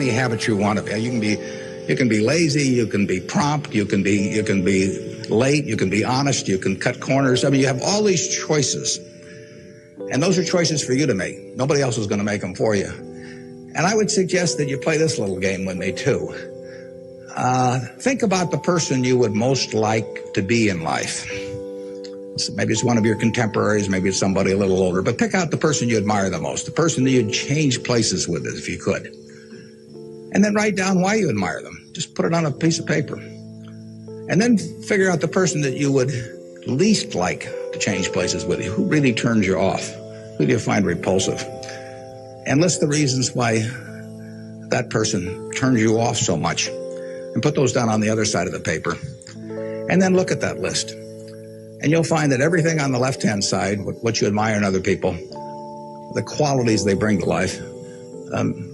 any habit you want to be. You can be lazy, you can be prompt, you can be late, you can be honest, you can cut corners. I mean, you have all these choices. And those are choices for you to make. Nobody else is going to make them for you. And I would suggest that you play this little game with me too. Think about the person you would most like to be in life. Maybe it's one of your contemporaries, maybe it's somebody a little older, but pick out the person you admire the most, the person that you'd change places with if you could. And then write down why you admire them. Just put it on a piece of paper. And then figure out the person that you would least like to change places with you. Who really turns you off? Who do you find repulsive? And list the reasons why that person turns you off so much. And put those down on the other side of the paper. And then look at that list. And you'll find that everything on the left-hand side, what you admire in other people, the qualities they bring to life,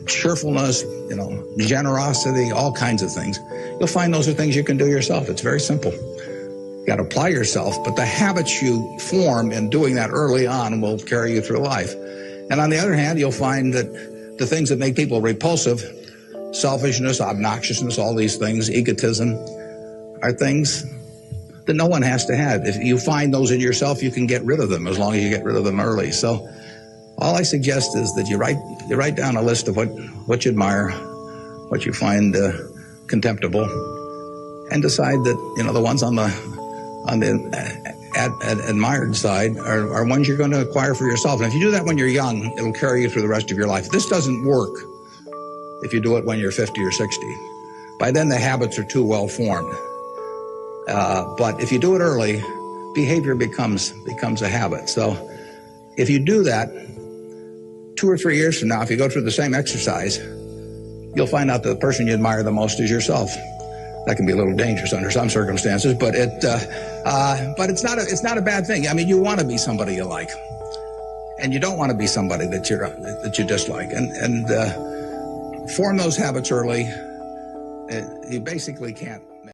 cheerfulness, generosity, all kinds of things, you'll find those are things you can do yourself. It's very simple. You got to apply yourself, but the habits you form in doing that early on will carry you through life. And on the other hand, you'll find that the things that make people repulsive, selfishness, obnoxiousness, all these things, egotism, are things that no one has to have. If you find those in yourself, you can get rid of them as long as you get rid of them early. So all I suggest is that you write down a list of what you admire, what you find contemptible, and decide that the ones on the admired side are ones you're going to acquire for yourself. And if you do that when you're young, it'll carry you through the rest of your life. This doesn't work if you do it when you're 50 or 60. By then the habits are too well formed. But if you do it early, behavior becomes a habit. So if you do that, 2 or 3 years from now, if you go through the same exercise, you'll find out that the person you admire the most is yourself. That can be a little dangerous under some circumstances, but it's not a bad thing. I mean, you want to be somebody you like, and you don't want to be somebody that you dislike. And form those habits early. You basically can't